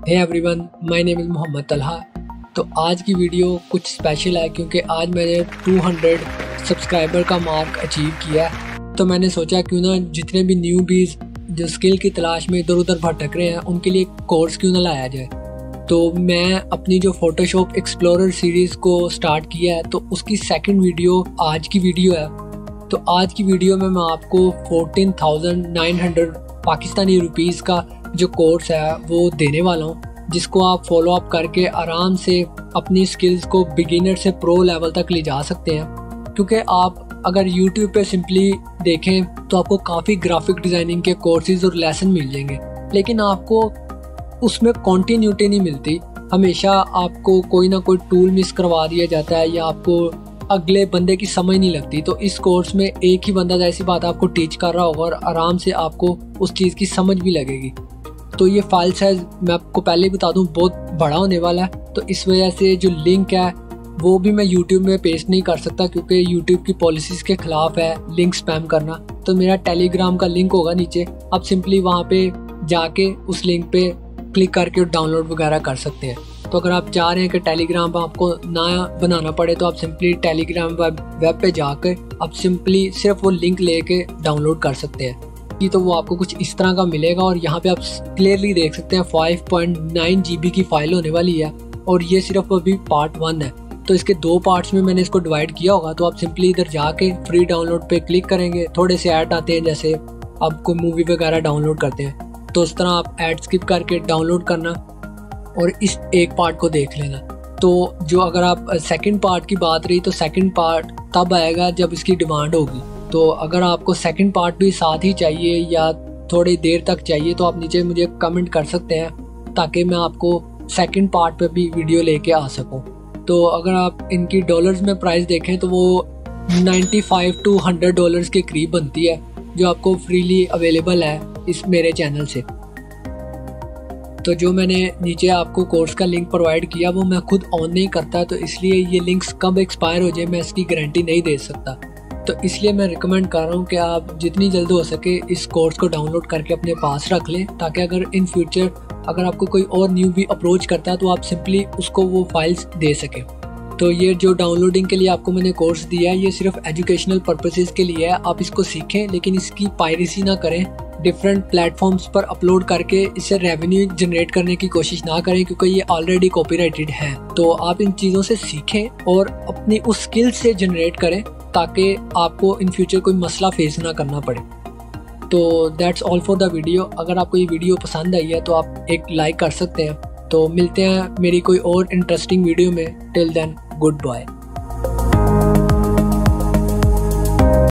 Hey everyone, my name is Mohammad Talha. तो आज की वीडियो कुछ स्पेशल है क्योंकि आज मैंने 200 सब्सक्राइबर का मार्क अचीव किया है। तो मैंने सोचा क्यों ना जितने भी न्यूबीज़ जो स्किल की तलाश में इधर उधर भटक रहे हैं उनके लिए कोर्स क्यों ना लाया जाए। तो मैं अपनी जो फोटोशॉप एक्सप्लोरर सीरीज़ को स्टार्ट किया है तो उसकी सेकंड वीडियो आज की वीडियो है। तो आज की वीडियो में मैं आपको 14,900 पाकिस्तानी रुपीज़ का जो कोर्स है वो देने वाला हूँ, जिसको आप फॉलो अप करके आराम से अपनी स्किल्स को बिगिनर से प्रो लेवल तक ले जा सकते हैं। क्योंकि आप अगर YouTube पे सिंपली देखें तो आपको काफ़ी ग्राफिक डिज़ाइनिंग के कोर्सेज और लेसन मिल जाएंगे, लेकिन आपको उसमें कॉन्टीन्यूटी नहीं मिलती। हमेशा आपको कोई ना कोई टूल मिस करवा दिया जाता है या आपको अगले बंदे की समझ नहीं लगती। तो इस कोर्स में एक ही बंदा ऐसी बात आपको टीच कर रहा होगा और आराम से आपको उस चीज़ की समझ भी लगेगी। तो ये फाइल साइज मैं आपको पहले ही बता दूं बहुत बड़ा होने वाला है, तो इस वजह से जो लिंक है वो भी मैं YouTube में पेस्ट नहीं कर सकता क्योंकि YouTube की पॉलिसीज़ के ख़िलाफ़ है लिंक स्पैम करना। तो मेरा टेलीग्राम का लिंक होगा नीचे, आप सिंपली वहाँ पे जाके उस लिंक पे क्लिक करके डाउनलोड वगैरह कर सकते हैं। तो अगर आप चाह रहे हैं कि टेलीग्राम पर आपको नया बनाना पड़े तो आप सिंपली टेलीग्राम वेब पे जाकर आप सिंपली सिर्फ वो लिंक लेके डाउनलोड कर सकते हैं। तो वो आपको कुछ इस तरह का मिलेगा और यहाँ पे आप क्लियरली देख सकते हैं 5.9 GB की फाइल होने वाली है और ये सिर्फ अभी पार्ट 1 है। तो इसके 2 पार्ट्स में मैंने इसको डिवाइड किया होगा। तो आप सिंपली इधर जाके फ्री डाउनलोड पे क्लिक करेंगे, थोड़े से ऐड आते हैं जैसे आप कोई मूवी वगैरह डाउनलोड करते हैं तो उस तरह आप ऐड स्किप करके डाउनलोड करना और इस एक पार्ट को देख लेना। तो जो अगर आप सेकंड पार्ट की बात रही तो सेकंड पार्ट तब आएगा जब इसकी डिमांड होगी। तो अगर आपको सेकंड पार्ट भी साथ ही चाहिए या थोड़ी देर तक चाहिए तो आप नीचे मुझे कमेंट कर सकते हैं ताकि मैं आपको सेकंड पार्ट पे भी वीडियो लेके आ सकूं। तो अगर आप इनकी डॉलर्स में प्राइस देखें तो वो 95 to $100 के करीब बनती है, जो आपको फ्रीली अवेलेबल है इस मेरे चैनल से। तो जो मैंने नीचे आपको कोर्स का लिंक प्रोवाइड किया वो मैं खुद ऑन नहीं करता, तो इसलिए ये लिंक्स कब एक्सपायर हो जाए मैं इसकी गारंटी नहीं दे सकता। तो इसलिए मैं रिकमेंड कर रहा हूँ कि आप जितनी जल्द हो सके इस कोर्स को डाउनलोड करके अपने पास रख लें, ताकि अगर इन फ्यूचर अगर आपको कोई और न्यू भी अप्रोच करता है तो आप सिंपली उसको वो फाइल्स दे सकें। तो ये जो डाउनलोडिंग के लिए आपको मैंने कोर्स दिया है ये सिर्फ एजुकेशनल पर्पसेस के लिए है। आप इसको सीखें लेकिन इसकी पायरेसी ना करें, डिफरेंट प्लेटफॉर्म्स पर अपलोड करके इससे रेवेन्यू जनरेट करने की कोशिश ना करें क्योंकि ये ऑलरेडी कॉपीराइटेड है। तो आप इन चीज़ों से सीखें और अपनी उस स्किल से जनरेट करें ताकि आपको इन फ्यूचर कोई मसला फेस ना करना पड़े। तो that's all for the video. अगर आपको ये वीडियो पसंद आई है तो आप एक लाइक कर सकते हैं। तो मिलते हैं मेरी कोई और इंटरेस्टिंग वीडियो में। Till then, good bye.